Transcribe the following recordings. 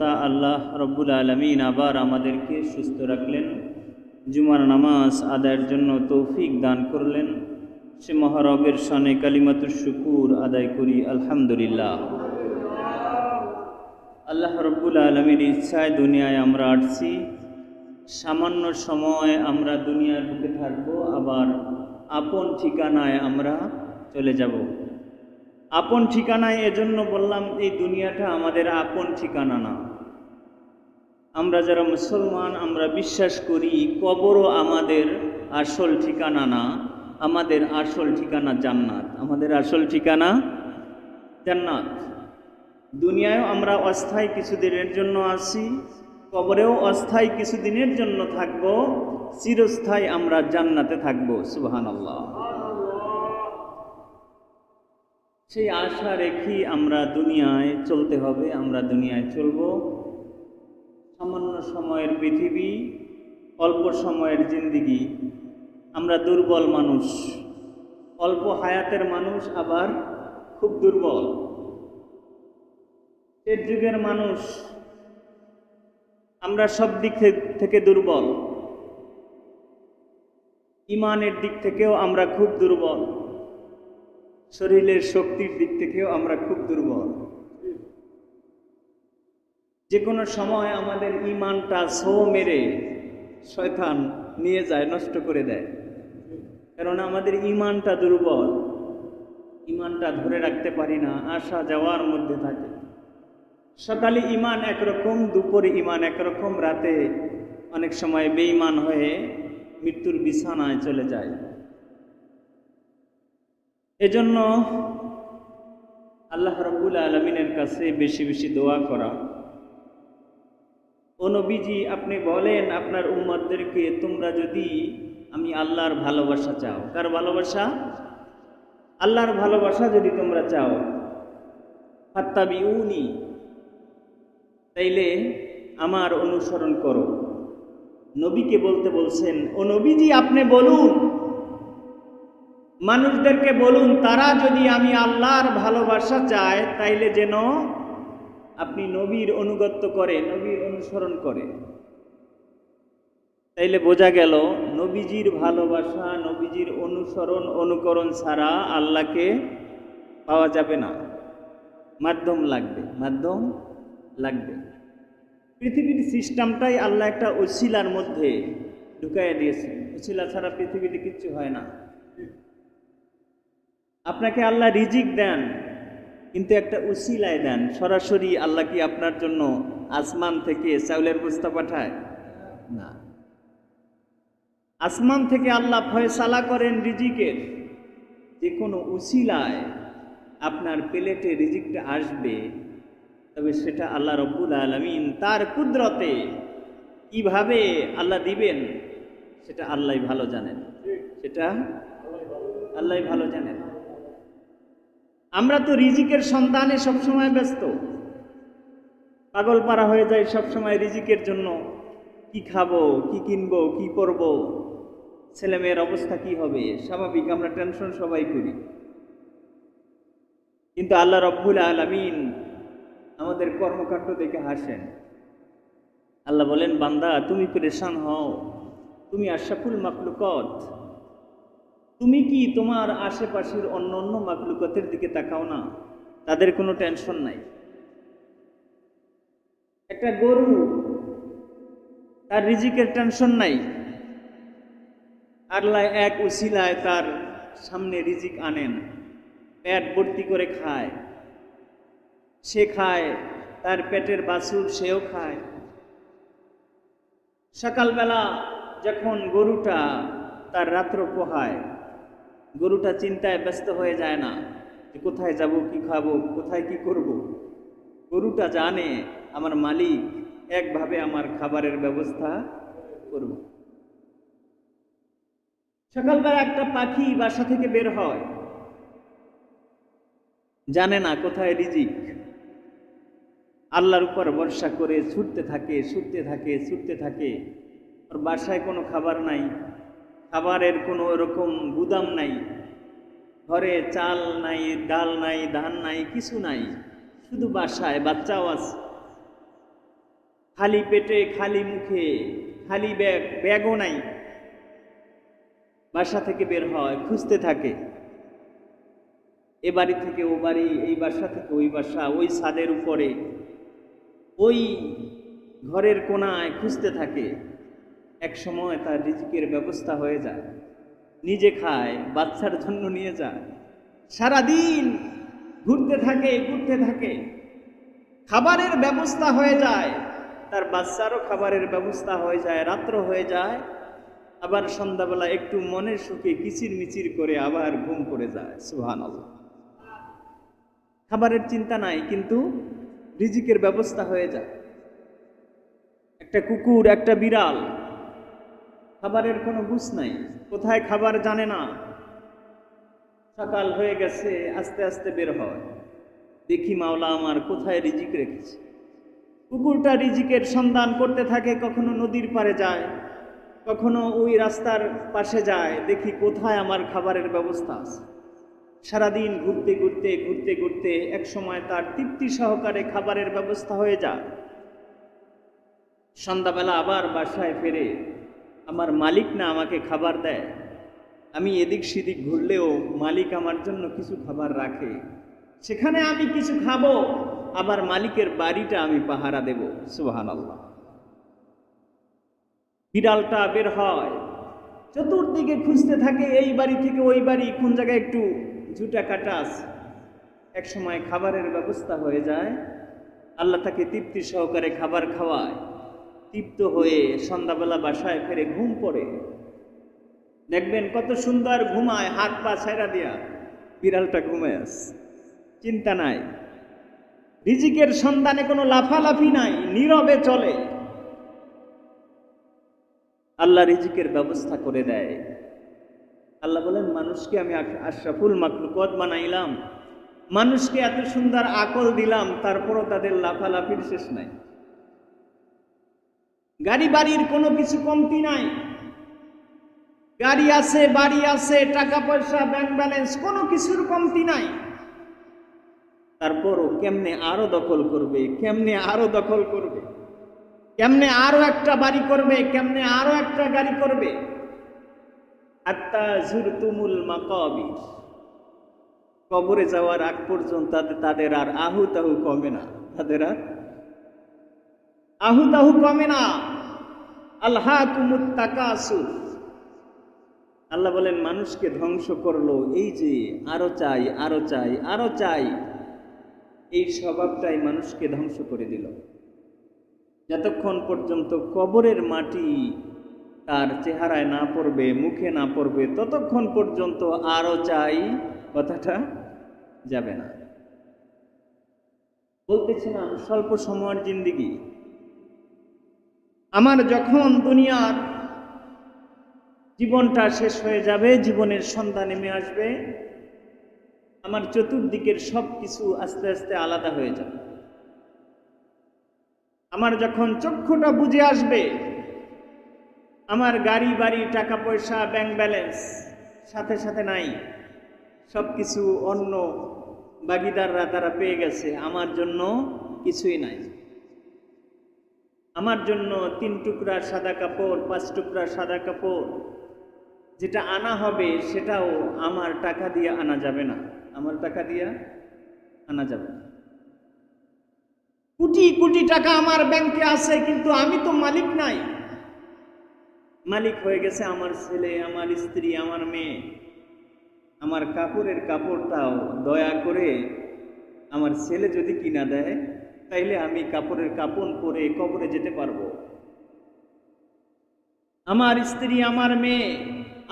আল্লাহ রব্বুল আলমিন আবার আমাদেরকে সুস্থ রাখলেন, জুমার নামাজ আদায়ের জন্য তৌফিক দান করলেন। সে মহারবের শানে কালিমাতুশ শুকুর আদায় করি আলহামদুলিল্লাহ। আল্লাহ রব্বুল আলমীর ইচ্ছায় দুনিয়ায় আমরা আসছি। সামান্য সময় আমরা দুনিয়ার বুকে থাকব, আবার আপন ঠিকানায় আমরা চলে যাব। আপন ঠিকানায় এজন্য বললাম, এই দুনিয়াটা আমাদের আপন ঠিকানা না। আমরা যারা মুসলমান, আমরা বিশ্বাস করি কবরও আমাদের আসল ঠিকানা না। আমাদের আসল ঠিকানা জান্নাত। আমাদের আসল ঠিকানা জান্নাত। দুনিয়ায়ও আমরা অস্থায়ী কিছুদিনের জন্য আসি, কবরেও অস্থায়ী কিছুদিনের জন্য থাকব, চিরস্থায়ী আমরা জান্নাতে থাকব। সুবহানাল্লাহ। সেই আশা রেখেই আমরা দুনিয়ায় চলতে হবে, আমরা দুনিয়ায় চলব। সামান্য সময়ের পৃথিবী, অল্প সময়ের জিন্দিগি। আমরা দুর্বল মানুষ, অল্প হায়াতের মানুষ, আবার খুব দুর্বল। শেষ যুগের মানুষ, আমরা সব দিক থেকে দুর্বল। ইমানের দিক থেকেও আমরা খুব দুর্বল, শরীরের শক্তির দিক থেকেও আমরা খুব দুর্বল। যে কোনো সময় আমাদের ইমানটা ছো মেরে শয়তান নিয়ে যায়, নষ্ট করে দেয়। কারণ আমাদের ইমানটা দুর্বল, ইমানটা ধরে রাখতে পারি না, আসা যাওয়ার মধ্যে থাকে। সকালে ইমান একরকম, দুপুরে ইমান একরকম, রাতে অনেক সময় বেঈমান হয়ে মৃত্যুর বিছানায় চলে যায়। এজন্য আল্লাহ রাব্বুল আলামিনের কাছে বেশি বেশি দোয়া করা। ও নবীজি, আপনি বলেন আপনার উম্মতদেরকে, তোমরা যদি আমি আল্লাহর ভালোবাসা চাও, কার ভালোবাসা? আল্লাহর ভালোবাসা যদি তোমরা চাও, ফাত্তাবিউনি, তাইলে আমার অনুসরণ করো। নবীকে বলতে বলছেন, ও নবীজি আপনি বলুন, মানুষদেরকে বলুন, তারা যদি আমি আল্লাহর ভালোবাসা চায়, তাইলে যেন আপনি নবীর অনুগত্য করে, নবীর অনুসরণ করে। তাইলে বোঝা গেল, নবীজির ভালোবাসা, নবীজির অনুসরণ অনুকরণ ছাড়া আল্লাহকে পাওয়া যাবে না। মাধ্যম লাগবে, মাধ্যম লাগবে। পৃথিবীর সিস্টেমটাই আল্লাহ একটা উসিলার মধ্যে ঢুকাইয়া দিয়েছে। উসিলা ছাড়া পৃথিবীতে কিচ্ছু হয় না। আপনাকে আল্লাহ রিজিক দেন, কিন্তু একটা উসিলায় দেন। সরাসরি আল্লাহ কি আপনার জন্য আসমান থেকে চাউলের বস্তা পাঠায়? না। আসমান থেকে আল্লাহ ফয়সালা করেন রিজিকের। যে কোনো উসিলায় আপনার প্লেটে রিজিকটা আসবে, তবে সেটা আল্লাহ রব্বুল আলামিন তার কুদরতে কিভাবে আল্লাহ দিবেন, সেটা আল্লাহ ভালো জানেন। সেটা আল্লাহ ভালো জানেন। আমরা তো রিজিকের সন্ধানে সবসময় ব্যস্ত, পাগল পারা হয়ে যায় সবসময় রিজিকের জন্য। কি খাবো, কি কিনবো, কি করব, ছেলে মেয়ের অবস্থা কি হবে, স্বাভাবিক আমরা টেনশন সবাই করি। কিন্তু আল্লাহ রব্বুল আলামিন আমাদের কর্মকাণ্ড দেখে হাসেন। আল্লাহ বলেন, বান্দা তুমি পেরেশান হও, তুমি আশরাফুল মাখলুকাত, তুমি কি তোমার আশেপাশের অন্য অন্য মাখলুকাতের দিকে তাকাও না? তাদের কোনো টেনশন নাই। একটা গরু, তার রিজিকের টেনশন নাই। আল্লাহ এক উসিলায় তার সামনে রিজিক আনেন, পেট ভর্তি করে খায়। সে খায়, তার পেটের বাছুর সেও খায়। সকালবেলা যখন গরুটা তার রাত্র পোহায়, গরুটা চিন্তায় ব্যস্ত হয়ে যায় না যে কোথায় যাব, কি খাবো, কোথায় কি করব। গরুটা জানে আমার মালিক একভাবে আমার খাবারের ব্যবস্থা করব। সকালবেলা একটা পাখি বাসা থেকে বের হয়, জানে না কোথায় রিজিক। আল্লাহর উপর ভরসা করে ছুটতে থাকে, ছুটতে থাকে, ছুটতে থাকে। ওর বাসায় কোনো খাবার নাই, খাবারের কোনো এরকম গুদাম নাই, ঘরে চাল নাই, ডাল নাই, ধান নাই, কিছু নাই। শুধু বাসায় বাচ্চাও আছে। খালি পেটে খালি মুখে, খালি ব্যাগও নাই, বাসা থেকে বের হয়, খুঁজতে থাকে এ বাড়ি থেকে ও বাড়ি, এই বাসা থেকে ওই বাসা, ওই ছাদের উপরে, ওই ঘরের কোনায় খুঁজতে থাকে। এক সময় তার রিজিকের ব্যবস্থা হয়ে যায়, নিজে খায়, বাচ্চার জন্য নিয়ে যায়, সারাদিন ঘুরতে থাকে, খাবারের ব্যবস্থা হয়ে যায়, তার বাচ্চারও খাবারের ব্যবস্থা হয়ে যায়, রাত্র হয়ে যায়, আবার সন্ধ্যাবেলা একটু মনের সুখে কিচির মিচির করে আবার ঘুম পড়ে যায়। সুবহানাল্লাহ। খাবারের চিন্তা নাই, কিন্তু রিজিকের ব্যবস্থা হয়ে যায়। একটা কুকুর, একটা বিড়াল, খাবারের কোনো বুঝ নাই, কোথায় খাবার জানে না, সকাল হয়ে গেছে, আস্তে আস্তে বের হয়, দেখি মাওলা আমার কোথায় রিজিক রেখেছে। কুকুরটা রিজিকের সন্ধান করতে থাকে, কখনো নদীর পাড়ে যায়, কখনো ওই রাস্তার পাশে যায়, দেখি কোথায় আমার খাবারের ব্যবস্থা আছে। সারাদিন ঘুরতে এক সময় তার তৃপ্তি সহকারে খাবারের ব্যবস্থা হয়ে যায়। সন্ধ্যাবেলা আবার বাসায় ফেরে, আমার মালিক না আমাকে খাবার দেয়, আমি এদিক সেদিক ঘুরলেও মালিক আমার জন্য কিছু খাবার রাখে, সেখানে আমি কিছু খাবো, আবার মালিকের বাড়িটা আমি পাহারা দেব। সুবহানাল্লাহ। বিড়ালটা বের হয়, চতুর্দিকে খুঁজতে থাকে, এই বাড়ি থেকে ওই বাড়ি, কোন জায়গায় একটু ঝুটা কাটা আছে। এক সময় খাবারের ব্যবস্থা হয়ে যায়, আল্লাহ তাকে তৃপ্তি সহকারে খাবার খাওয়ায়, তৃপ্ত হয়ে সন্ধ্যাবেলা বাসায় ফেরে ঘুম পড়ে। দেখবেন কত সুন্দর ঘুমায়, হাত পা ছাইড়া দিয়া, বিড়ালটা ঘুমায় আছে, চিন্তা নাই, রিজিকের সন্ধানে কোনো লাফালাফি নাই, নীরবে চলে। আল্লাহ রিজিকের ব্যবস্থা করে দেয়। আল্লাহ বলেন, মানুষকে আমি আশরাফুল মাখলুকাত বানাইলাম, মানুষকে এত সুন্দর আকল দিলাম, তারপরও তাদের লাফালাফির শেষ নাই। গাড়ি বাড়ির কোনো কিছু কমতি নাই, গাড়ি আছে, বাড়ি আছে, টাকা পয়সা, ব্যাংক ব্যালেন্স, কোনো কিছুর কমতি নাই। তারপরও কেমনে আরো দখল করবে, কেমনে আরো দখল করবে, কেমনে আরো একটা বাড়ি করবে, কেমনে আরো একটা গাড়ি করবে। হাত্তা যুরতুমুল মাকাবির, কবরে যাওয়ার আগ পর্যন্ত তাদের আর আহু-তাহু কমে না, তাদের আর আহু-তাহু কমে না। আলহাকুমুত তাকাসুর, আল্লাহ বলেন মানুষকে ধ্বংস করলো এই যে আরো চাই, আরো চাই, আরো চাই, এই স্বভাবটাই মানুষকে ধ্বংস করে দিল। যতক্ষণ পর্যন্ত কবরের মাটি তার চেহারায় না পড়বে, মুখে না পড়বে, ততক্ষণ পর্যন্ত আরো চাই কথাটা যাবে না। বলতেছিলাম স্বল্প সময়ের জিন্দেগি, আমার যখন দুনিয়ার জীবনটা শেষ হয়ে যাবে, জীবনের সন্ধ্যা নেমে আসবে, আমার চতুর্দিকের সব কিছু আস্তে আস্তে আলাদা হয়ে যাবে। আমার যখন চক্ষুটা বুঝে আসবে, আমার গাড়ি বাড়ি, টাকা পয়সা, ব্যাংক ব্যালেন্স সাথে সাথে নাই, সব কিছু অন্য ভাগিদাররা তারা পেয়ে গেছে, আমার জন্য কিছুই নাই। আমার জন্য 3 টুকরা সাদা কাপড়, 5 টুকরা সাদা কাপড়, যেটা আনা হবে সেটাও আমার টাকা দিয়ে আনা যাবে না, আমার টাকা দিয়ে আনা যাবে না। কোটি কোটি টাকা আমার ব্যাংকে আছে, কিন্তু আমি তো মালিক নাই। মালিক হয়ে গেছে আমার ছেলে, আমার স্ত্রী, আমার মেয়ে। আমার কাপড়ের কাপড়টাও দয়া করে আমার ছেলে যদি কিনা দেয়, তাইলে আমি কাপড়ের কাপড় পরে কবরে যেতে পারবো। আমার স্ত্রী, আমার মেয়ে,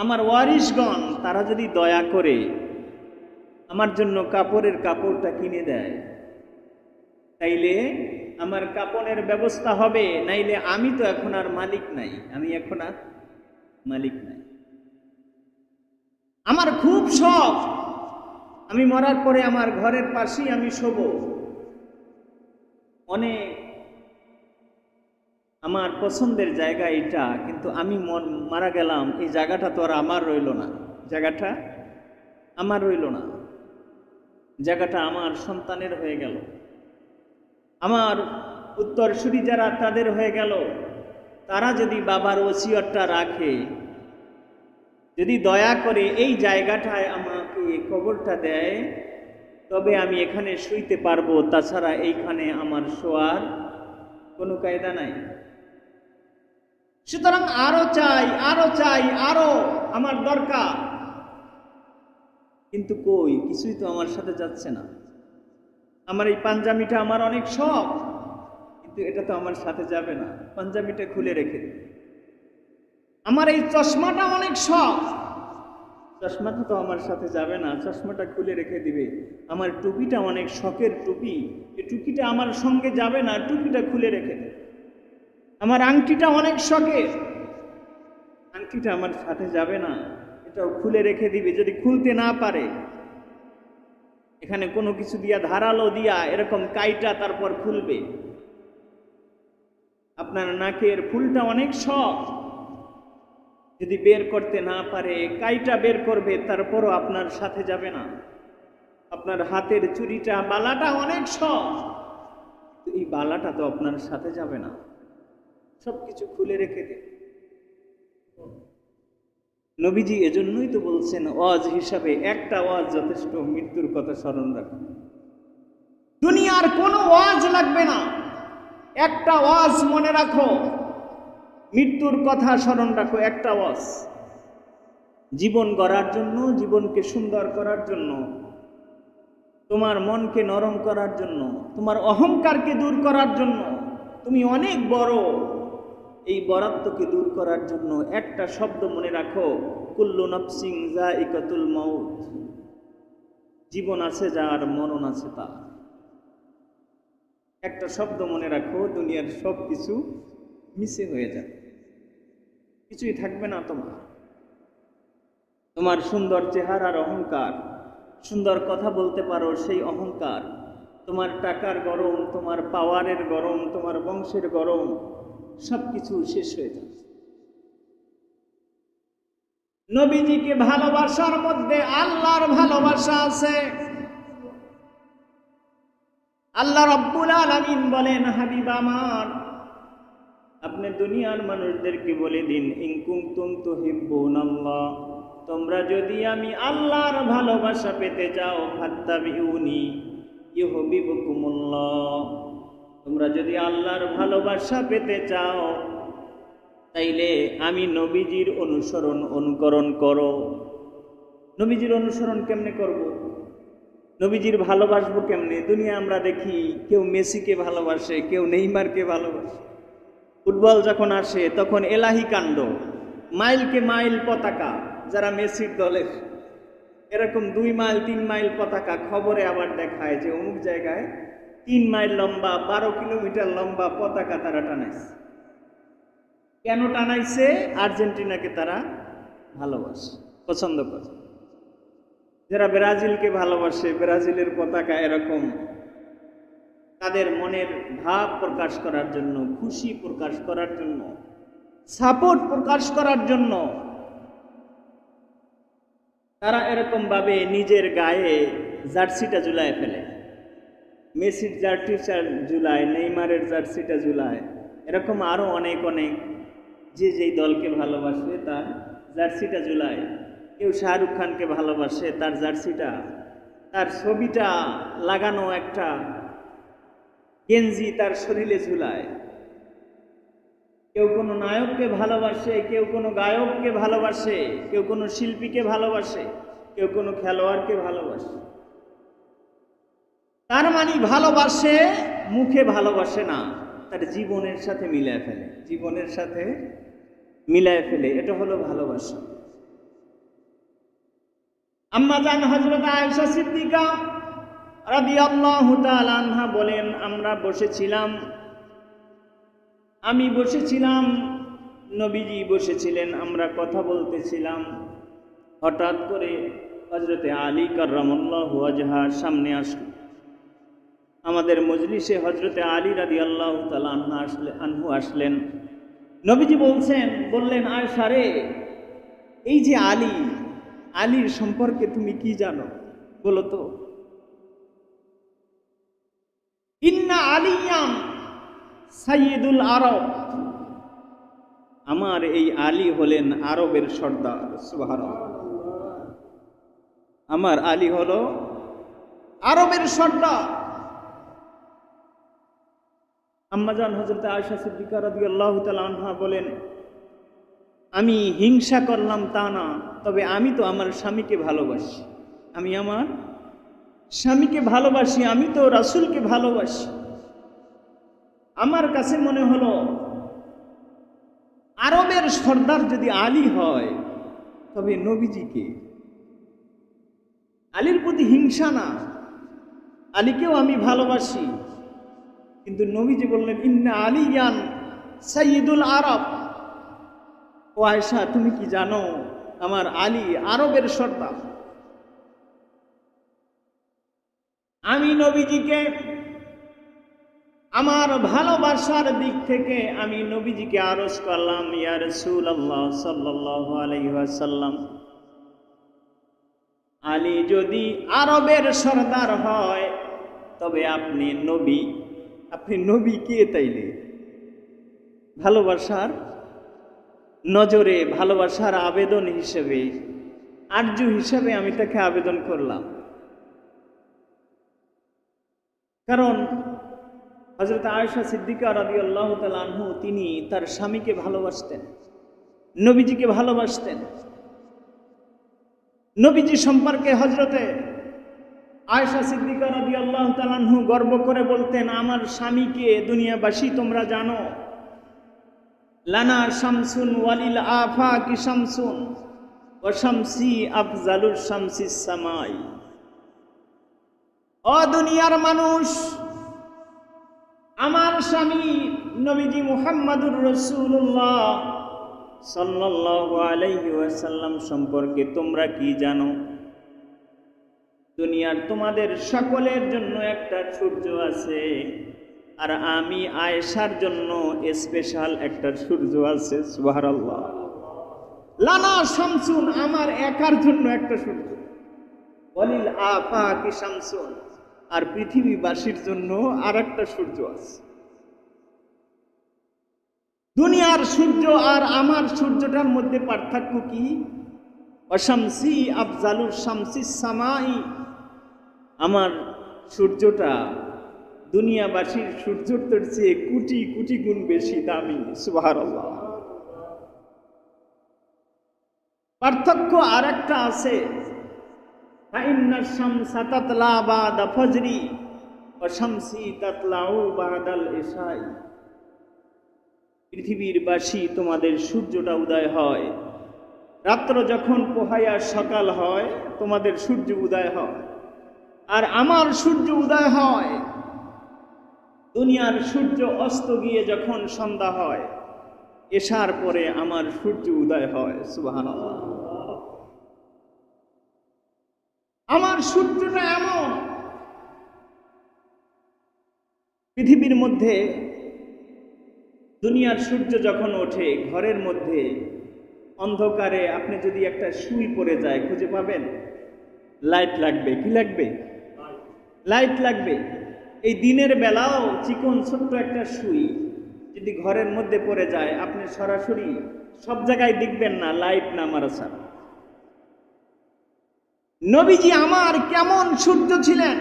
আমার ওয়ারিশগণ, তারা যদি দয়া করে আমার জন্য কাপড়ের কাপড়টা কিনে দেয়, তাইলে আমার কাপড়ের ব্যবস্থা হবে, নাইলে আমি তো এখন আর মালিক নাই, আমি এখন আর মালিক নাই। আমার খুব শখ, আমি মরার পরে আমার ঘরের পাশেই আমি শোব। অনেক আমার পছন্দের জায়গা এটা, কিন্তু আমি মারা গেলাম, এই জায়গাটা তো আর আমার রইল না, জায়গাটা আমার রইল না, জায়গাটা আমার সন্তানের হয়ে গেল। আমার উত্তরসূরি যারা তাদের হয়ে গেল, তারা যদি বাবার ওসিয়তটা রাখে, যদি দয়া করে এই জায়গাটায় আমাকে কবরটা দেয়, তবে আমি এখানে শুইতে পারবো, তাছাড়া এইখানে আমার শোয়ার কোনো কায়দা নাই। সুতরাং আরো চাই, আরো চাই, আরো আমার দরকার, কিন্তু কই কিছুই তো আমার সাথে যাচ্ছে না। আমার এই পাঞ্জাবিটা আমার অনেক শখ, কিন্তু এটা তো আমার সাথে যাবে না, পাঞ্জাবিটা খুলে রেখে দিই। আমার এই চশমাটা অনেক শখ, চশমাটা তো আমার সাথে যাবে না, চশমাটা খুলে রেখে দিবে। আমার টুপিটা অনেক শখের টুপি, এই টুপিটা আমার সঙ্গে যাবে না, টুপিটা খুলে রেখে দেবে। আমার আংটিটা অনেক শখের, আংটিটা আমার সাথে যাবে না, এটাও খুলে রেখে দিবে। যদি খুলতে না পারে, এখানে কোনো কিছু দিয়া ধারালো দিয়া এরকম কাইটা তারপর খুলবে। আপনার নাকের ফুলটা অনেক শখ, যদি বের করতে না পারে, কাইটা বের করবে, তারপরও আপনার সাথে যাবে না। আপনার হাতের চুড়িটা, বালাটা অনেক শখ, এই বালাটা তো আপনার সাথে যাবে না, সবকিছু খুলে রেখে দে। নবীজি এজন্যই তো বলছেন ওয়াজ হিসাবে একটা ওয়াজ যথেষ্ট, মৃত্যুর কথা স্মরণ রাখো। দুনিয়ার কোনো ওয়াজ লাগবে না, একটা ওয়াজ মনে রাখো, মৃত্যুর কথা স্মরণ রাখো, একটা ওয়াজ। জীবন গড়ার জন্য, জীবনকে সুন্দর করার জন্য, তোমার মনকে নরম করার জন্য, তোমার অহংকারকে দূর করার জন্য, তুমি অনেক বড়, এই বরাত্মকে দূর করার জন্য একটা শব্দ মনে রাখো, কুল্লু নাফসিন যায়িকাতুল মাউত। জীবন আছে যার, মরণ আছে তার। একটা শব্দ মনে রাখো, দুনিয়ার সব কিছু মিশে হয়ে যাবে, কিছুই থাকবে না তোমার। তোমার সুন্দর চেহারার অহংকার, সুন্দর কথা বলতে পারো সেই অহংকার, তোমার টাকার গরম, তোমার পাওয়ারের গরম, তোমার বংশের গরম, সবকিছু শেষ হয়ে যাবে। নবীজিকে ভালোবাসার মধ্যে আল্লাহর ভালোবাসা আছে। আল্লাহ রাব্বুল আলামিন বলেন, হাবিব আমার, আপনি দুনিয়ার মানুষদেরকে বলে দিন, ইন কুনতুম তুহিব্বুনাল্লাহ, তোমরা যদি আমি আল্লাহর ভালোবাসা পেতে চাও, ফাত্তাবিউনি ইউহিব্বুকুমুল্লাহ, তোমরা যদি আল্লাহর ভালোবাসা পেতে চাও, তাইলে আমি নবীজির অনুকরণ করো। নবীজির অনুসরণ কেমনে করব? নবীজির ভালোবাসবো কেমনে? দুনিয়া আমরা দেখি কেউ মেসিকে ভালোবাসে, কেউ নেইমারকে ভালোবাসে। ফুটবল যখন আসে তখন এলাহি কাণ্ড, মাইলকে মাইল পতাকা, যারা মেসির দলের, এরকম 2 মাইল 3 মাইল পতাকা। খবরে আবার দেখায় যে অমুক জায়গায় 3 মাইল লম্বা, 12 কিলোমিটার লম্বা পতাকা তারা টানাইছে। কেন টানাইছে? আর্জেন্টিনাকে তারা ভালোবাসে, পছন্দ করে। যারা ব্রাজিলকে ভালোবাসে, ব্রাজিলের পতাকা এরকম তাদের মনের ভাব প্রকাশ করার জন্য, খুশি প্রকাশ করার জন্য, সাপোর্ট প্রকাশ করার জন্য তারা এরকম ভাবে নিজের গায়ে জার্সিটা ঝুলায় ফেলে। মেসির জার্সিটা ঝুলায়, নেইমারের জার্সিটা ঝুলায়, এরকম আরো অনেক অনেক যে যেই দলকে ভালোবাসে তার জার্সিটা ঝুলায়। কেউ শাহরুখ খানকে ভালোবাসে, তার জার্সিটা, তার ছবিটা লাগানো একটা গেঞ্জি তার শরীরে ঝুলায়। কেউ কোনো নায়ককে ভালোবাসে, কেউ কোনো গায়ককে ভালোবাসে, কেউ কোনো শিল্পীকে ভালোবাসে, কেউ কোনো খেলোয়াড়কে ভালোবাসে। তার মানে ভালোবাসে, মুখে ভালোবাসে না, তার জীবনের সাথে মিলায় ফেলে, জীবনের সাথে মিলায় ফেলে। এটা হলো ভালোবাসা। আম্মা জান হযরত আয়েশা সিদ্দিকা রাদিয়াল্লাহু তাআলা আনহা বলেন, আমরা বসেছিলাম, আমি বসেছিলাম, নবীজি বসেছিলেন, আমরা কথা বলতেছিলাম। হঠাৎ করে হযরতে আলী কাররামাল্লাহু ওয়াজহার সামনে আসলো। আমাদের মজলিসে হযরতে আলী রাদিয়াল্লাহু তাআলা আনহু আসলেন। নবীজি বললেন, আয়েশা রে, এই যে আলীর সম্পর্কে তুমি কি জানো বলো তো? ইন্না আলিয়াম সাইয়্যিদুল আরব, আমার এই আলী হলেন আরবের সর্দার। সুবহানাল্লাহ, আমার আলী হলো আরবের সর্দার। আম্মাজান হযরত আয়েশা সিদ্দিকা রাদিয়াল্লাহু তাআলা আনহা বলেন, আমি হিংসা করলাম তা না, তবে আমি তো আমার স্বামীকে ভালোবাসি, আমি আমার স্বামীকে ভালোবাসি, আমি তো রাসূলকে ভালোবাসি। আমার কাছে মনে হলো আরবের সর্দার যদি আলী হয় তবে নবীজিকে, আলীর প্রতি হিংসা না, আলীকেও আমি ভালোবাসি, কিন্তু নবীজি বললেন ইন্না আলিয়ান সাইয়্যিদুল আরব। ও আয়েশা, তুমি কি জানো আমার আলী আরবের সর্দার? আমি নবীজিকে আমার ভালোবাসার দিক থেকে আমি নবীজিকে আরজ করলাম, ইয়া রাসূলুল্লাহ সাল্লাল্লাহু আলাইহি ওয়াসাল্লাম, আলী যদি আরবের সর্দার হয় তবে আপনি নবী, আপনি নবী কে তাইলে? ভালোবাসার নজরে, ভালোবাসার আবেদন হিসেবে, আরজু হিসেবে আমি তাকে আবেদন করলাম। কারণ হযরত আয়েশা সিদ্দিকা রাদিয়াল্লাহু তাআলা আনহু তিনি তার স্বামীকে ভালোবাসতেন, নবীজিকে ভালোবাসতেন। নবীজি সম্পর্কে হযরতে আয়েশা সিদ্দিকা রাদিয়াল্লাহু তাআলা আনহু গর্ব করে বলতেন, আমার স্বামীকে দুনিয়াবাসী তোমরা জানো, লানা শামসুন ওয়ালিল আফাকি শামসুন ওয়া শামসি আফজালুস শামসিস সামাই। ও দুনিয়ার মানুষ, আমার স্বামী নবীজি মুহাম্মাদুর রাসূলুল্লাহ সাল্লাল্লাহু আলাইহি ওয়াসাল্লাম সম্পর্কে তোমরা কি জানো? দুনিয়ার তোমাদের সকলের জন্য একটা সূর্য আছে, আর আমি আয়েশার জন্য স্পেশাল একটা সূর্য আছে। সুবহানাল্লাহ, লানা শামসুন, আমার একার জন্য একটা সূর্য, ওয়ালিল আফাকি শামসুন, আর পৃথিবীবাসীর জন্য আর একটা সূর্য আছে। দুনিয়ার সূর্য আর আমার সূর্যটার মধ্যে পার্থক্য কি? অশামসি আফজালুস শামসিস সামাই, আমার সূর্যটা দুনিয়াবাসীর সূর্যটার চেয়ে কোটি কোটি গুণ বেশি দামি। সুবহানাল্লাহ, পার্থক্য আর একটা আছে। ফাইন্নাশ শামসা তাতলা বাদা ফজরি ওয়া শামসি তাতলাউ বাদাল ইশাই। পৃথিবীর বাসী তোমাদের সূর্যটা উদয় হয় রাত্র যখন পোহাইয়া সকাল হয়, তোমাদের সূর্য উদয় হয়, আর আমার সূর্য উদয় হয় দুনিয়ার সূর্য অস্ত গিয়ে যখন সন্ধ্যা হয়, এশার পরে আমার সূর্য উদয় হয়। সুবহানাল্লাহ, আমার সূর্যটা এমন। পৃথিবীর মধ্যে দুনিয়ার সূর্য যখন ওঠে, ঘরের মধ্যে অন্ধকারে আপনি যদি একটা সুই পড়ে যায় খুঁজে পাবেন? লাইট লাগবে। কি লাগবে? লাইট লাগবে। এই দিনের বেলাও চিকন ছোট্ট একটা সুই যদি ঘরের মধ্যে পড়ে যায়, আপনি সরাসরি সব জায়গায় দেখবেন না লাইট না মারা ছাড়া। নবীজি আমার কেমন সূর্য ছিলেন!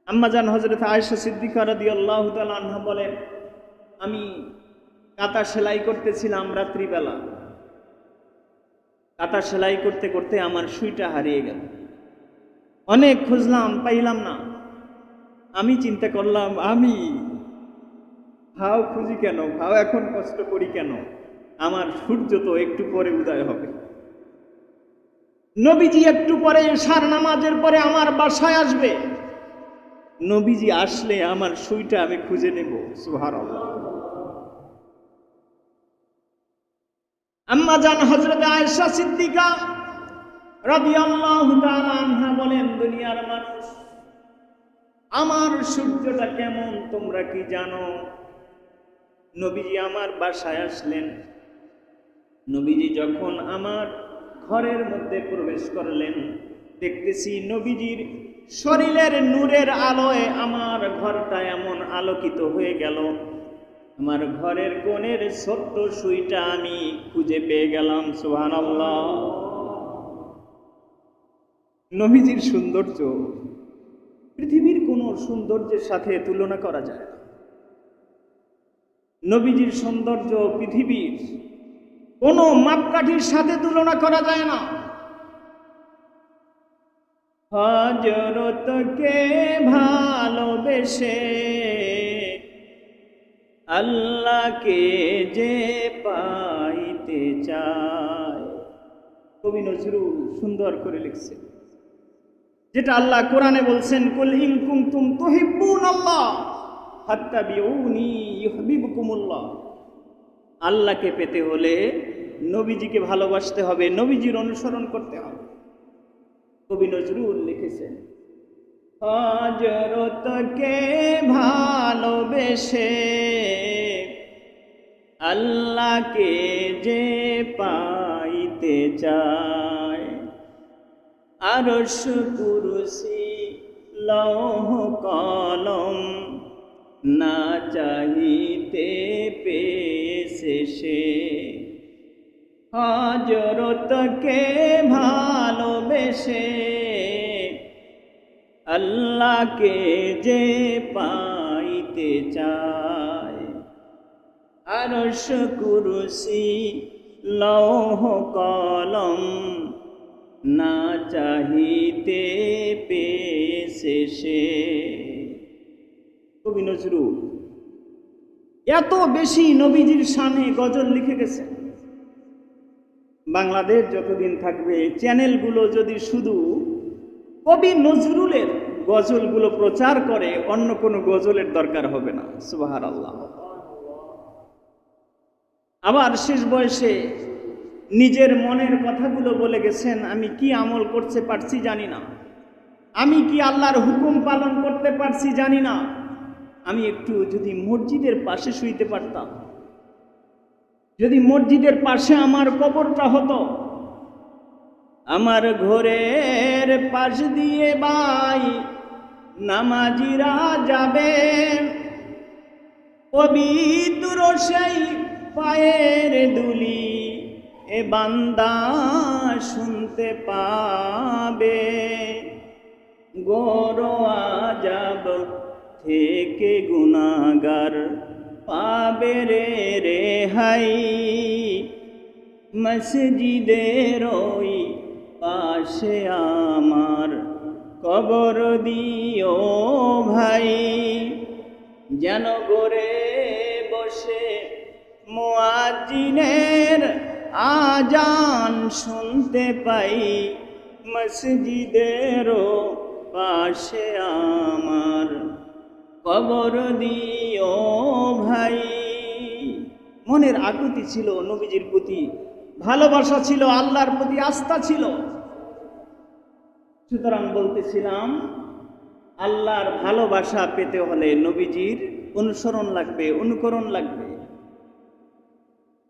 আম্মাজান হযরত আয়েশা সিদ্দিকা রাদিয়াল্লাহু তাআলা আনহা বলেন, আমি কাঁথা সেলাই করতেছিলাম রাত্রিবেলা, কাঁথা সেলাই করতে করতে আমার সুইটা হারিয়ে গেল। অনেক খুঁজলাম, পাইলাম না। আমি চিন্তা করলাম, আমি ভাও খুঁজি কেন, ভাও এখন কষ্ট করি কেন, আমার সূর্য তো একটু পরে উদয় হবে। নবীজি একটু পরে এশার নামাজের পরে আমার বাসায় আসবে, নবীজি আসলে আমার সুইটা আমি খুঁজে নেব। সুবহানাল্লাহ। আম্মাজান হযরত আয়েশা সিদ্দিকা রাদিয়াল্লাহু তাআলা আনহা বলেন, দুনিয়ার মানুষ, আমার সূর্যটা কেমন তোমরা কি জানো? নবীজি আমার বাসায় আসলেন, নবীজি যখন আমার ঘরের মধ্যে প্রবেশ করলেন, দেখতেছি নবীজির শরীরের নূরের আলোয় আমার ঘরটা এমন আলোকিত হয়ে গেল, আমার ঘরের কোণের ছোট্ট সুইটা আমি খুঁজে পেয়ে গেলাম। সুবহানাল্লাহ। নবীজির সৌন্দর্য পৃথিবীর কোনো সৌন্দর্যের সাথে তুলনা করা যায় না। নবীজির সৌন্দর্য পৃথিবীর কোনো মাপকাঠির সাথে তুলনা করা যায় না। হযরতকে ভালোবেসে আল্লাহকে যে পাইতে চায়, কবি নজরুল সুন্দর করে লিখছে, যেটা আল্লাহ কোরআনে বলছেন, কুল ইন কুনতুম তুহিব্বুনাল্লাহ ফাত্তাবিউনি ইউহিব্বুকুমুল্লাহ। আল্লাহকে পেতে হলে নবীজিকে ভালোবাসতে হবে, নবীজির অনুসরণ করতে হবে। কবি নজরুল লিখেছেন, হযরতকে ভালোবেসে আল্লাহকে যে পাইতে চায়, আরশ কুরসি লৌহ কলম না চাহিতে পেয়েছে সে। হযরতকে ভালোবেসে আল্লাহকে যে পাইতে চায়, আরশ কুরসি লৌহ কলম না চাহিতে পেয়েছে সে। কবি নজরুল এত বেশি নবীজির শানে গজল লিখে গেছে। বাংলাদেশ যতদিন থাকবে, চ্যানেলগুলো যদি শুধু কবি নজরুলের গজলগুলো প্রচার করে, অন্য কোনো গজলের দরকার হবে না। সুবহানাল্লাহ। আবার শেষ বয়সে নিজের মনের কথাগুলো বলে গেছেন, আমি কি আমল করতে পারছি জানি না, আমি কি আল্লাহর হুকুম পালন করতে পারছি জানি না, আমি একটু যদি মসজিদের পাশে শুইতে পারতাম, যদি মসজিদের পাশে আমার কবরটা হতো, আমার ঘরের পাশ দিয়ে ভাই নামাজিরা যাবে, পবিত্র সেই পায়ের দুলি এ বান্দা শুনতে পাবে, গর আযাব থেকে গুনাহগার পাবে রে রেহাই, মসজিদের ওই পাশে আমার কবর দিও ভাই, যেন ঘরে বসে মুয়াজ্জিনের আজান শুনতে পাই, মসজিদের পাশে আমার কবর দিও ভাই। মনের আকুতি ছিল নবীজির প্রতি, ভালোবাসা ছিল, আল্লাহর প্রতি আস্থা ছিল। সুতরাং বলতেছিলাম, আল্লাহর ভালোবাসা পেতে হলে নবীজির অনুসরণ লাগবে, অনুকরণ লাগবে।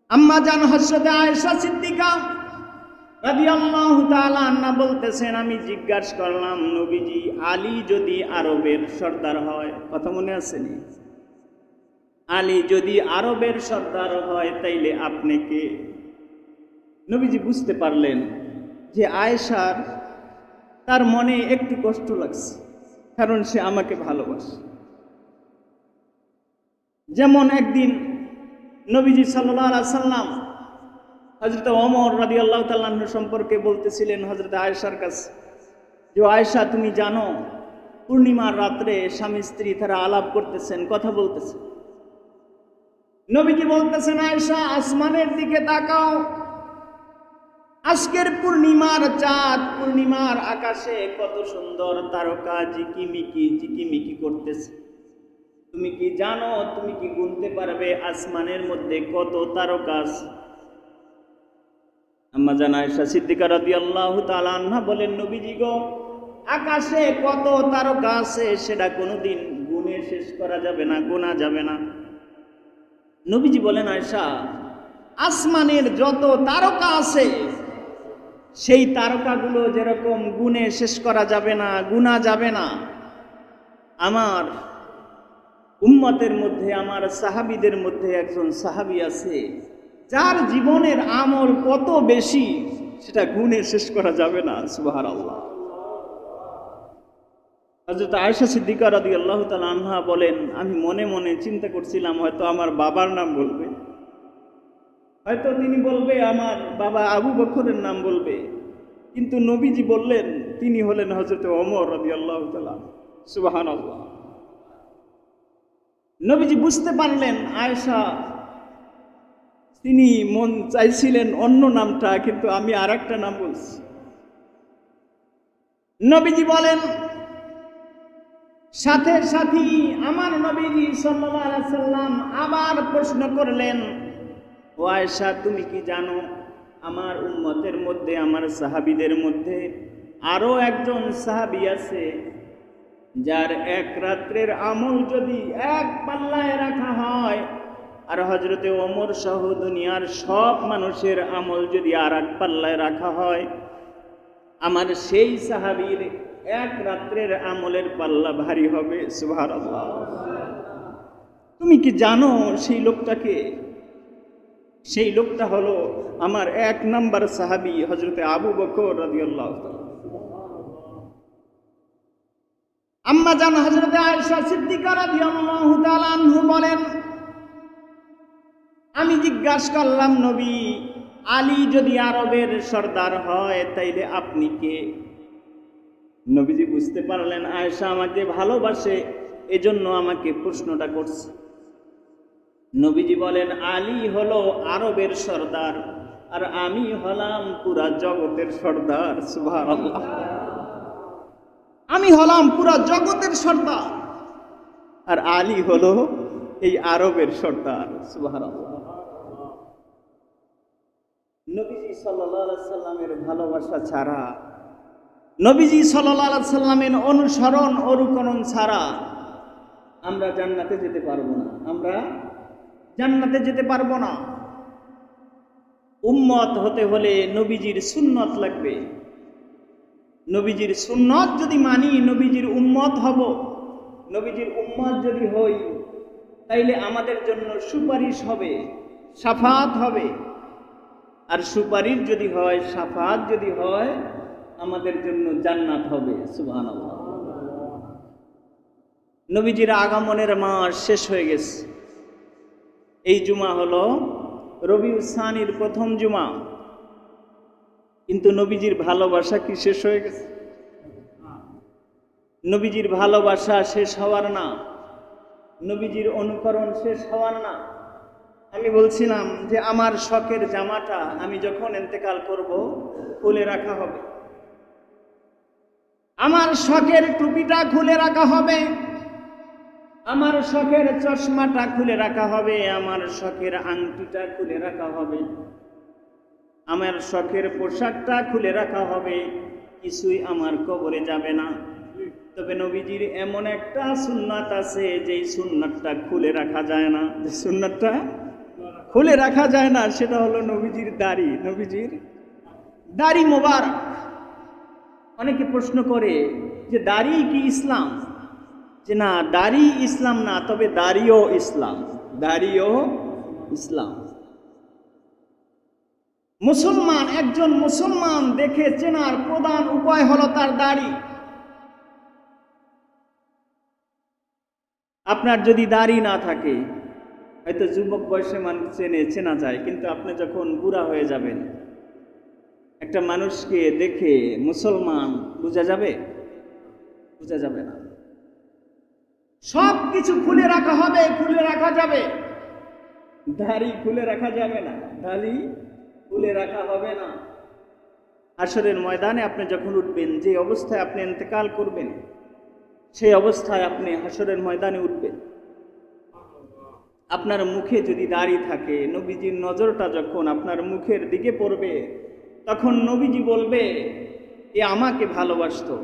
আম্মা জান হযরত আয়েশা সিদ্দিকা রাদিয়াল্লাহু তাআলা আনহা বলতেছেন, আমি জিজ্ঞাসা করলাম, নবীজি, আলী যদি আরবের সর্দার হয়, কথা মনে আছে নি? আলী যদি আরবের সর্দার হয় তাইলে আপনি কে? নবীজি বুঝতে পারলেন যে আয়েশার তার মনে একটু কষ্ট লাগছে, কারণ সে আমাকে ভালোবাসে। যেমন একদিন নবীজি সাল্লাল্লাহু আলাইহি সাল্লাম হযরত ওমর রাদিয়াল্লাহু তাআলা আনহু সম্পর্কে বলতেছিলেন হযরত আয়েশার কাছে, যে আয়েশা, তুমি জানো পূর্ণিমার রাত্রে স্বামী স্ত্রী তারা আলাপ করতেছেন, কথা বলতেছেন। নবীজি বলতেছেন, আয়েশা, আসমানের দিকে তাকাও, আজকের পূর্ণিমার চাঁদ, পূর্ণিমার আকাশে কত সুন্দর তারকা ঝিকিমিকি ঝিকিমিকি করতেছে। তুমি কি জানো, তুমি কি গুনতে পারবে আসমানের মধ্যে কত তারকা আছে? আম্মা জান আয়েশা সিদ্দিকা রাদিয়াল্লাহু তাআলা আনহা বলেন, নবীজি গো, আকাশে কত তারকা আছে সেটা কোনোদিন গুণে শেষ করা যাবে না, গোনা যাবে না। নবীজি বলেন, আয়েশা, আসমানের যত তারকা আছে সেই তারকাগুলো যেরকম গুণে শেষ করা যাবে না, গুণা যাবে না, আমার উম্মতের মধ্যে, আমার সাহাবীদের মধ্যে একজন সাহাবী আছে যার জীবনের আমল কত বেশি সেটা গুণে শেষ করা যাবে না। সুবহানাল্লাহ। হযরত আয়েশা সিদ্দিকা রাদিয়াল্লাহু তাআলা আনহা বলেন, আমি মনে মনে চিন্তা করছিলাম হয়তো আমার বাবার নাম বলবে, হয়তো তিনি বলবে আমার বাবা আবু বকরের নাম বলবে, কিন্তু নবীজি বললেন তিনি হলেন হযরত ওমর রাদিয়াল্লাহু তাআলা। সুবহানাল্লাহ। নবীজি বুঝতে পারলেন আয়েশা তিনি মন চাইছিলেন অন্য নামটা, কিন্তু আমি আরেকটা নাম বলছি। নবীজি বলেন, সাথে সাথে আমার নবীজি সাল্লাল্লাহু আলাইহি সাল্লাম আবার প্রশ্ন করলেন, ও আয়েশা তুমি কি জানো আমার উম্মতের মধ্যে, আমার সাহাবীদের মধ্যে আরো একজন সাহাবী আছে যার এক রাত্রের আমল যদি এক পাল্লায় রাখা হয়, আর হযরতে ওমর সহ দুনিয়ার সব মানুষের আমল যদি আর এক পাল্লায় রাখা হয়, আমার সেই সাহাবীর এক রাত্রের আমলের পাল্লা ভারী হবে। সুবহানাল্লাহ। তুমি কি জানো সেই লোকটাকে? সেই লোকটা হলো আমার এক নাম্বার সাহাবী হযরতে আবু বকর রাদিয়াল্লাহু তাআলা। আম্মা জান হযরতে আয়েশা সিদ্দিকা রাদিয়াল্লাহু তাআলা আনহা বলেন, আমি জিজ্ঞাসা করলাম নবী, আলী যদি আরবের সর্দার হয় তাইলে আপনি কে? নবীজি বুঝতে পারলেন আয়েশা আমাকে ভালোবাসে, এজন্য আমাকে প্রশ্নটা করছে। নবীজি বলেন, আলী হলো আরবের সর্দার আর আমি হলাম পুরা জগতের সর্দার। সুবহানাল্লাহ। আমি হলাম পুরা জগতের সর্দার আর আলী হলো এই আরবের সর্দার। সুবহানাল্লাহ। নবীজি সাল্লাল্লাহু আলাইহি সাল্লামের ভালোবাসা ছাড়া, নবীজি সাল্লাল্লাহু আলাইহি সাল্লামের অনুসরণ অনুকরণ ছাড়া আমরা জান্নাতে যেতে পারবো না। আমরা জান্নাতে যেতে পারবো না। উম্মত হতে হলে নবীজির সুন্নত লাগবে। নবীজির সুন্নত যদি মানি নবীজির উম্মত হব। নবীজির উম্মত যদি হই তাইলে আমাদের জন্য সুপারিশ হবে, শাফাত হবে। আর সুপারিশ যদি হয়, শাফাত যদি হয়, আমাদের জন্য জান্নাত হবে। সুবহানাল্লাহ। নবীজির আগমনের মাস শেষ হয়ে গেছে। এই জুমা হলো রবিউল সানির প্রথম জুমা, কিন্তু নবীজির ভালোবাসা কি শেষ হয়ে গেছে? নবীজির ভালোবাসা শেষ হওয়ার না, নবীজির অনুকরণ শেষ হওয়ার না। আমি বলছিলাম যে আমার শখের জামাটা আমি যখন ইন্তেকাল করব খুলে রাখা হবে, আমার শখের টুপিটা খুলে রাখা হবে, আমার শখের চশমাটা খুলে রাখা হবে, আমার শখের আংটিটা খুলে রাখা হবে, আমার শখের পোশাকটা খুলে রাখা হবে। কিছুই আমার কবরে যাবে না। তবে নবীজির এমন একটা সুন্নাত আছে যেই সুন্নাতটা খুলে রাখা যায় না। যে সুন্নাতটা খুলে রাখা যায় না সেটা হলো নবীজির দাড়ি। নবীজির দাড়ি মোবারক। অনেকে প্রশ্ন করে যে দাড়ি কি ইসলাম? যে না, দাড়ি ইসলাম না, তবে দাড়িও ইসলাম। দাড়িও ইসলাম। মুসলমান, একজন মুসলমান দেখে চেনার প্রধান উপায় হলো তার দাড়ি। আপনার যদি দাড়ি না থাকে, হয়তো যুবক বয়সে মানুষ চেনা যায়, কিন্তু আপনি যখন বুড়া হয়ে যাবেন, একটা মানুষকে দেখে মুসলমান বোঝা যাবে? বোঝা যাবে না। সব কিছু খুলে রাখা হবে, খুলে রাখা যাবে, দাড়ি খুলে রাখা যাবে না, দাড়ি খুলে রাখা হবে না। হাশরের ময়দানে আপনি যখন উঠবেন, যে অবস্থায় আপনি ইন্তেকাল করবেন, সেই অবস্থায় আপনি হাশরের ময়দানে উঠবেন। আপনার মুখে যদি দাড়ি থাকে, নবীজির নজরটা যখন আপনার মুখের দিকে পড়বে, তখন নবীজি বলবে এ আমাকে ভালোবাসতো।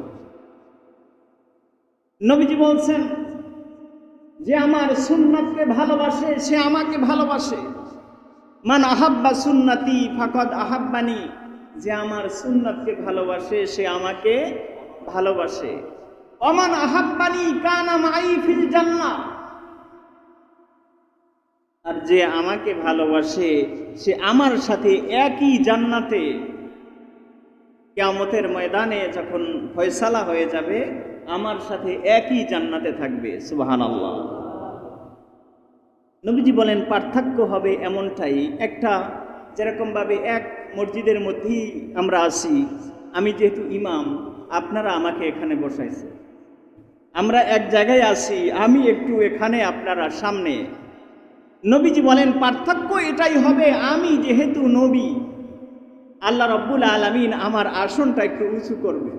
নবীজি বলছেন যে আমার সুন্নাতকে ভালোবাসে সে আমাকে ভালোবাসে। মান আহাব্বা সুন্নতি ফাকাদ আহাব্বানি, যে আমার সুন্নাতকে ভালোবাসে সে আমাকে ভালোবাসে। ওমান আহাব্বানি কানা মাই ফিল জান্নাহ, আর যে আমাকে ভালোবাসে সে আমার সাথে একই জান্নাতে কিয়ামতের ময়দানে যখন ফয়সালা হয়ে যাবে আমার সাথে একই জান্নাতে থাকবে। সুবহানাল্লাহ। নবীজি বলেন পার্থক্য হবে এমনটাই, একটা যেরকম ভাবে এক মসজিদের মধ্যেই আমরা আসি, আমি যেহেতু ইমাম আপনারা আমাকে এখানে বসাইছে, আমরা এক জায়গায় আসি, আমি একটু এখানে আপনারা সামনে। নবীজি বলেন পার্থক্য এটাই হবে, আমি যেহেতু নবী আল্লাহ রাব্বুল আলামিন আমার আসনটা একটু উঁচু করবে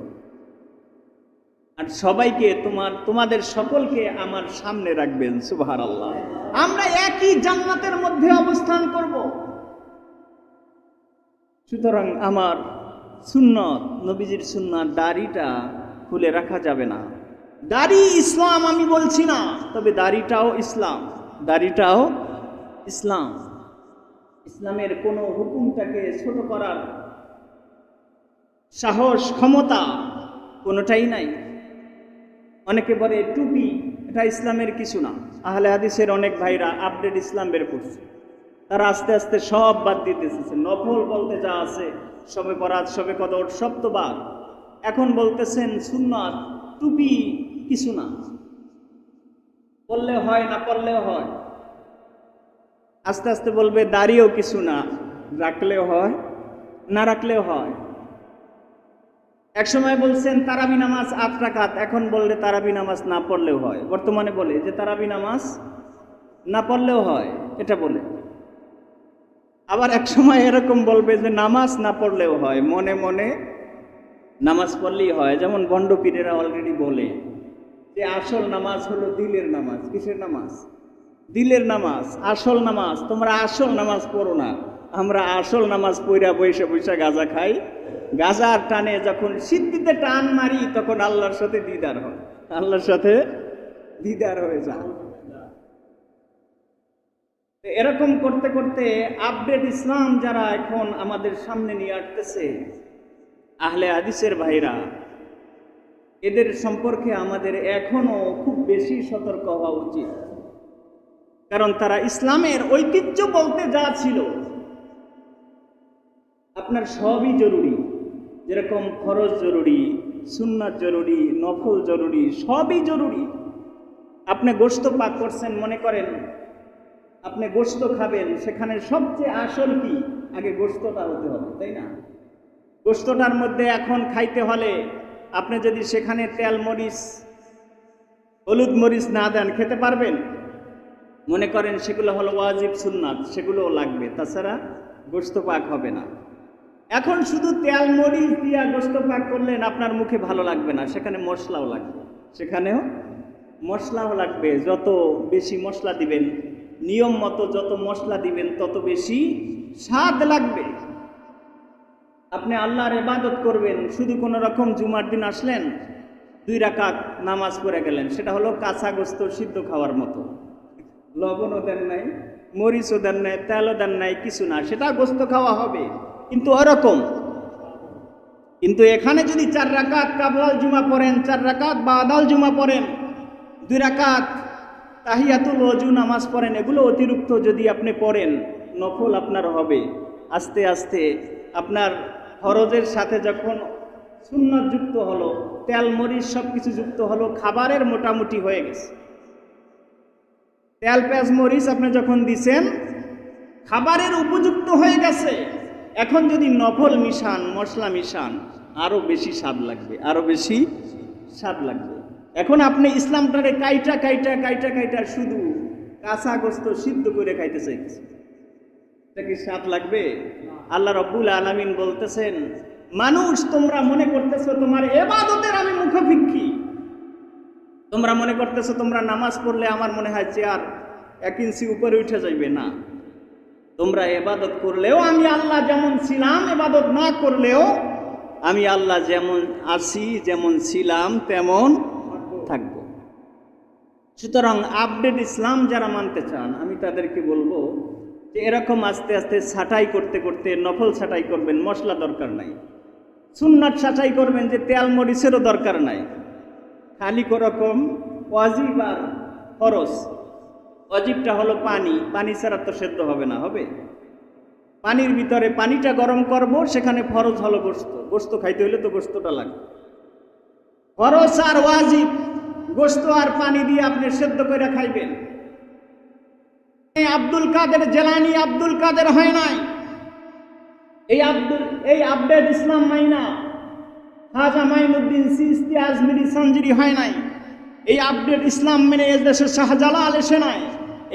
আর সবাইকে তোমাদের সকলকে আমার সামনে রাখবেন। সুবহানাল্লাহ। আমরা একই জান্নাতের মধ্যে অবস্থান করব। সুতরাং আমার সুন্নত, নবীজির সুন্নাত, দাড়িটা খুলে রাখা যাবে না। দাড়ি ইসলাম আমি বলছি না, তবে দাড়িটাও ইসলাম, দাড়িটাও ইসলাম। ইসলামের কোনো হুকুমটাকে ছোট করার সাহস ক্ষমতা কোনোটাই নাই। অনেকে বলে টুপি এটা ইসলামের কিছু না। আহলে হাদিসের অনেক ভাইরা আপডেট ইসলাম বের করছে, তারা আস্তে আস্তে সব বাদ দিতেছে। নফল বলতে যা আছে, সবে বরাত, সবে কদর, সব তো বাদ। এখন বলতেছেন সুন্নাত, টুপি কিছু না, পড়লেও হয় না পড়লেও হয়। আস্তে আস্তে বলবে দাড়িও কিছু না, রাখলেও হয় না রাখলেও হয়। একসময় বলছেন তারাবি নামাজ ৮ রাকাত, এখন বললে তারাবি নামাজ না পড়লেও হয়। বর্তমানে বলে যে তারাবি নামাজ না পড়লেও হয়, এটা বলে। আবার এক সময় এরকম বলবে যে নামাজ না পড়লেও হয়, মনে মনে নামাজ পড়লেই হয়। যেমন ভণ্ড পীরেরা অলরেডি বলে যে আসল নামাজ হলো দিলের নামাজ। কিসের নামাজ? দিলের নামাজ, আসল নামাজ। তোমরা আসল নামাজ পড়ো না, আমরা আসল নামাজ পড়া বৈশা বৈশা গাঁজা খাই। গাঁজার টানে যখন সিদ্ধিতে টান মারি তখন আল্লাহর সাথে দিদার হয়, আল্লাহর সাথে দিদার হয়ে যায়। এরকম করতে করতে আপডেট ইসলাম যারা এখন আমাদের সামনে নিয়ে আসতেছে, আহলে হাদিসের ভাইরা, এদের সম্পর্কে আমাদের এখনো খুব বেশি সতর্ক হওয়া উচিত। কারণ তারা ইসলামের ঐতিহ্য বলতে যা ছিল আপনার সবই জরুরি। যেরকম ফরজ জরুরি, সুন্নাত জরুরি, নফল জরুরি, সবই জরুরি। আপনি গোশত পাক করছেন, মনে করেন আপনি গোশত খাবেন, সেখানে সবচেয়ে আসল কি? আগে গোশতটা হতে হবে, তাই না? গোশতটার মধ্যে এখন খাইতে হলে আপনি যদি সেখানে তেল মরিচ, হলুদ মরিচ না দেন খেতে পারবেন? মনে করেন সেগুলো হলো ওয়াজিব সুন্নাত, সেগুলোও লাগবে, তাছাড়া গোশত পাক হবে না। এখন শুধু তেল মরিচ দিয়া গোশত পাক করলেন, আপনার মুখে ভালো লাগবে না, সেখানে মশলাও লাগবে, সেখানেও মশলাও লাগবে। যত বেশি মশলা দিবেন, নিয়ম মতো যত মশলা দিবেন তত বেশি স্বাদ লাগবে। আপনি আল্লাহর ইবাদত করবেন, শুধু কোনো রকম জুমার দিন আসলেন, 2 রাকাত নামাজ পড়ে গেলেন, সেটা হলো কাঁচা গোশত সিদ্ধ খাওয়ার মতো। লবণও দেন নাই, মরিচও দেন নাই, তেলও দেন নাই, কিছু না, সেটা গোশত খাওয়া হবে, কিন্তু ওরকম। কিন্তু এখানে যদি 4 রাকাত কাবলাল জুমা পড়েন, 4 রাকাত বাদাল জুমা পড়েন, 2 রাকাত তাহিয়াতুল ওযু নামাজ পড়েন, এগুলো অতিরিক্ত যদি আপনি পড়েন, নফল আপনার হবে। আস্তে আস্তে আপনার ফরজের সাথে যখন সুন্নাত যুক্ত হলো, তেল মরিচ সব কিছু যুক্ত হলো, খাবারের মোটামুটি হয়ে গেছে। তেল পেঁয়াজ মরিচ আপনি যখন দিছেন, খাবারের উপযুক্ত হয়ে গেছে। এখন যদি নফল মিশান, মশলা মিশান, আরো বেশি স্বাদ লাগবে, আরো বেশি স্বাদ লাগবে। এখন আপনি ইসলামটারে কাইটা কাইটা কাইটা কাইটা শুধু কাঁচা গোশত সিদ্ধ করে খাইতে চাইতেছে, এটা কি স্বাদ লাগবে? আল্লাহ রাব্বুল আলামিন বলতেছেন, মানুষ তোমরা মনে করতেছো তোমার ইবাদতের আমি মুখাপেক্ষী, তোমরা মনে করতেছো তোমরা নামাজ পড়লে আমার মনে হয় চেয়ার 1 ইঞ্চি উপরে উঠে যাইবে। না, তোমরা ইবাদত করলেও আমি আল্লাহ যেমন ছিলাম, ইবাদত না করলেও আমি আল্লাহ যেমন আছি, যেমন ছিলাম তেমন থাকব। সুতরাং আপডেট ইসলাম যারা মানতে চান, আমি তাদেরকে বলবো যে এরকম আস্তে আস্তে ছাঁটাই করতে করতে নফল ছাঁটাই করবেন, মশলা দরকার নাই। সুন্নাত ছাঁটাই করবেন যে তেল মরিচেরও দরকার নাই, খালি কোরকম ওয়াজিব আর ফরজ। ওয়াজিবটা হলো পানি, পানি ছাড়া তো সেদ্ধ হবে না, হবে? পানির ভিতরে পানিটা গরম করব, সেখানে ফরজ হলো গোশত। গোশত খাইতে হইলে তো গোশতটা লাগবে। ফরজ আর ওয়াজিব, গোশত আর পানি দিয়ে আপনি সেদ্ধ করে খাইবেন। আব্দুল কাদের জেলানি আব্দুল কাদের হয় নাই, এই আপডেট ইসলাম মাইনা খাজা মাইনুদ্দিন চিশতি আজমিরি সঞ্জিরি হয় নাই। এই আপডেট ইসলাম মেনে এদেশে শাহজালাল এসে নাই।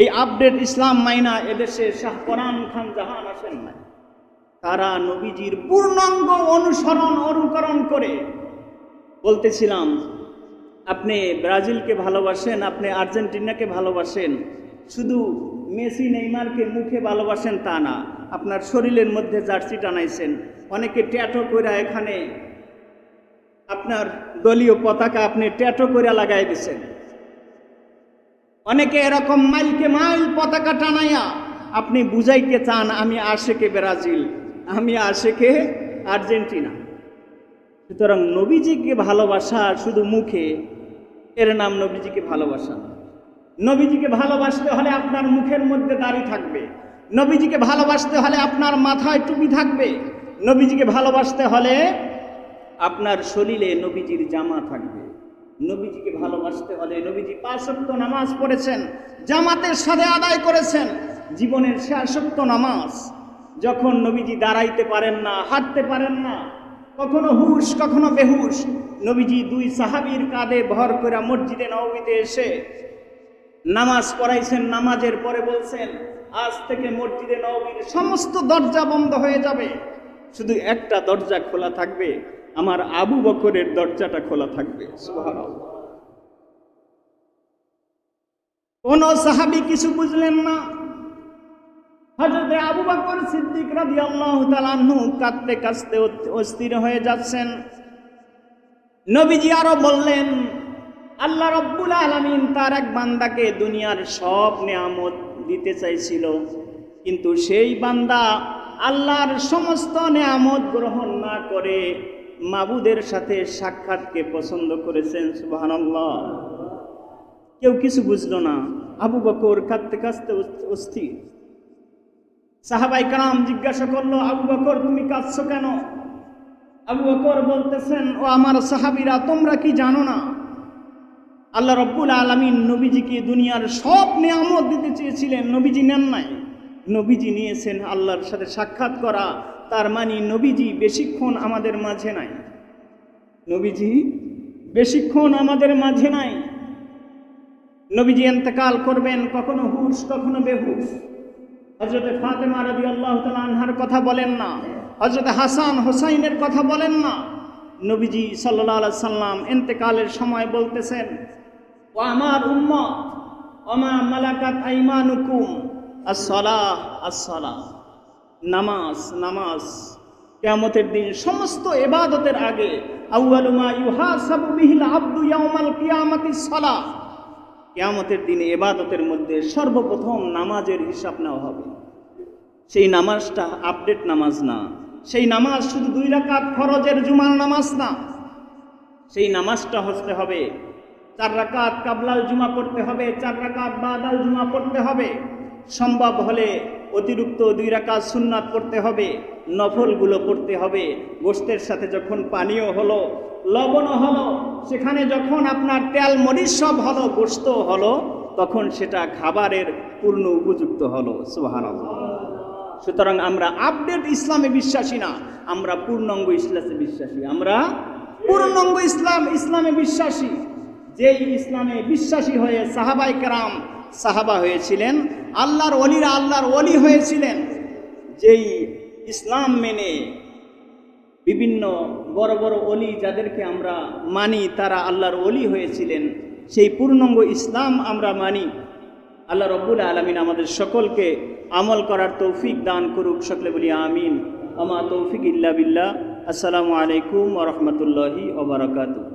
এই আপডেট ইসলাম মাইনা এদেশে শাহ কোরআন খান জাহান আসেন নাই। তারা নবীজির পূর্ণাঙ্গ অনুকরণ করে। বলতেছিলাম, আপনি ব্রাজিলকে ভালোবাসেন, আপনি আর্জেন্টিনাকে ভালোবাসেন, শুধু মেসি নেইমারকে মুখে ভালোবাসেন তা না, আপনার শরীরের মধ্যে জার্সি টানাইছেন, অনেকে ট্যাটু করে এখানে আপনার দলীয় পতাকা আপনি ট্যাটু করে লাগাই দিচ্ছেন। অনেকে এরকম মাইলকে মাইল পতাকা টানাইয়া আপনি বুঝাইতে চান আমি আশেকে ব্রাজিল, আমি আশেকে আর্জেন্টিনা। সুতরাং নবীজিকে ভালোবাসা শুধু মুখে, এর নাম নবীজিকে ভালোবাসা না। নবীজিকে ভালোবাসতে হলে আপনার মুখের মধ্যে দাড়ি থাকবে, নবীজিকে ভালোবাসতে হলে আপনার মাথায় টুপি থাকবে, নবীজিকে ভালোবাসতে হলে আপনার শরীরে নবীজির জামা থাকবে। নবীজিকে ভালোবাসতে হলে নবীজি 5 ওয়াক্ত নামাজ পড়েছেন, জামাতের সাথে আদায় করেছেন, জীবনের 6 ওয়াক্ত নামাজ। যখন নবীজি দাঁড়াইতে পারেন না, হাঁটতে পারেন না, কখনো হুশ কখনো বেহুশ, নবীজি 2 সাহাবীর কাঁধে ভর করে মসজিদে নববীতে এসে নামাজ পড়াইছেন। নামাজের পরে বলছেন, আজ থেকে মসজিদে নববীর সমস্ত দরজা বন্ধ হয়ে যাবে, শুধু একটা দরজা খোলা থাকবে, আমার আবু বকরের দরজাটা খোলা থাকবে। সুবহানাল্লাহ। কোন সাহাবী কিছু বুঝলেন না। হযরত আবু বকর সিদ্দিক রাদিয়াল্লাহু তাআলা আনহু কাঁদতে কাঁদতে অস্থির হয়ে যাচ্ছেন। নবীজি আরো বললেন, আল্লাহ রাব্বুল আলামিন তার এক বান্দাকে দুনিয়ার সব নিয়ামত দিতে চাইছিল, কিন্তু সেই বান্দা আল্লাহর সমস্ত নিয়ামত গ্রহণ না করে মাবুদের সাথে সাক্ষাৎকে পছন্দ করেছেন। সুবহানাল্লাহ। কেউ কিছু বুঝলো না। আবু বকর কাঁদতে কাঁদতে অস্থির। সাহাবায়ে কেরাম জিজ্ঞাসা করলো, আবু বকর তুমি কাঁদছো কেন? আবু বকর বলতেছেন, ও আমার সাহাবীরা, তোমরা কি জানো না আল্লাহ রাব্বুল আলামিন নবীজিকে দুনিয়ার সব নিয়ামত দিতে চেয়েছিলেন, নবীজি নেন নাই। নবীজি নিয়েছেন আল্লাহর সাথে সাক্ষাৎ করা, তার মানে নবীজি বেশিক্ষণ আমাদের মাঝে নাই। নবীজি বেশিক্ষণ আমাদের মাঝে নাই। নবীজি ইন্তেকাল করবেন, কখনো হুশ কখনো বেহুশ। হযরত ফাতেমা রাদিয়াল্লাহু তাআলা আনহার কথা বলেন না, হযরত হাসান হোসাইনের কথা বলেন না। নবীজি সাল্লাল্লাহু আলাইহি সাল্লাম ইন্তেকালের সময় বলতেছেন, ও আমার উম্মত, ওমা মালাকাত আইমানুকুম, as-সালাহ as-সালাহ, নামাজ নামাজ। কিয়ামতের দিন সমস্ত ইবাদতের আগে আউয়ালু মা ইউহাসাবু বিহিল আবদু ইয়াউমাল কিয়ামাতিস সালাহ। কিয়ামতের দিনে ইবাদতের মধ্যে সর্বপ্রথম নামাজের হিসাব নেওয়া হবে। সেই নামাজটা আপডেট নামাজ না, সেই নামাজ শুধু 2 রাকাত ফরজের জুমার নামাজ না, সেই নামাজটা হতে হবে 4 রাকাত কাবলাল জুমা পড়তে হবে, 4 রাকাত বাদাল জুমা পড়তে হবে, সম্ভব হলে অতিরিক্ত 2 রাকাত সুন্নাত পড়তে হবে, নফলগুলো পড়তে হবে। গোশতের সাথে যখন পানীয় হলো, লবণও হলো, সেখানে যখন আপনার তেল মরিচ সব হলো, গোশত হলো, তখন সেটা খাবারের পূর্ণ উপযুক্ত হলো। সুবহানাল্লাহ। সুতরাং আমরা আপডেট ইসলামে বিশ্বাসী না, আমরা পূর্ণাঙ্গ ইসলামে বিশ্বাসী। আমরা পূর্ণাঙ্গ ইসলামে বিশ্বাসী। যেই ইসলামে বিশ্বাসী হয়ে সাহাবায়ে কেরাম সাহাবা হয়েছিলেন, আল্লাহর ওলিরা আল্লাহর ওলি হয়েছিলেন। যেই ইসলাম মেনে বিভিন্ন বড় বড় ওলি যাদেরকে আমরা মানি, তারা আল্লাহর ওলি হয়েছিলেন। সেই পূর্ণাঙ্গ ইসলাম আমরা মানি। আল্লাহ রাব্বুল আলামিন আমাদের সকলকে আমল করার তৌফিক দান করুক। সকলে বলি আমিন। ওয়া মা তৌফিক ইল্লা বিল্লাহ। আসসালামু আলাইকুম ওয়া রাহমাতুল্লাহি ওয়া বারাকাতুহু।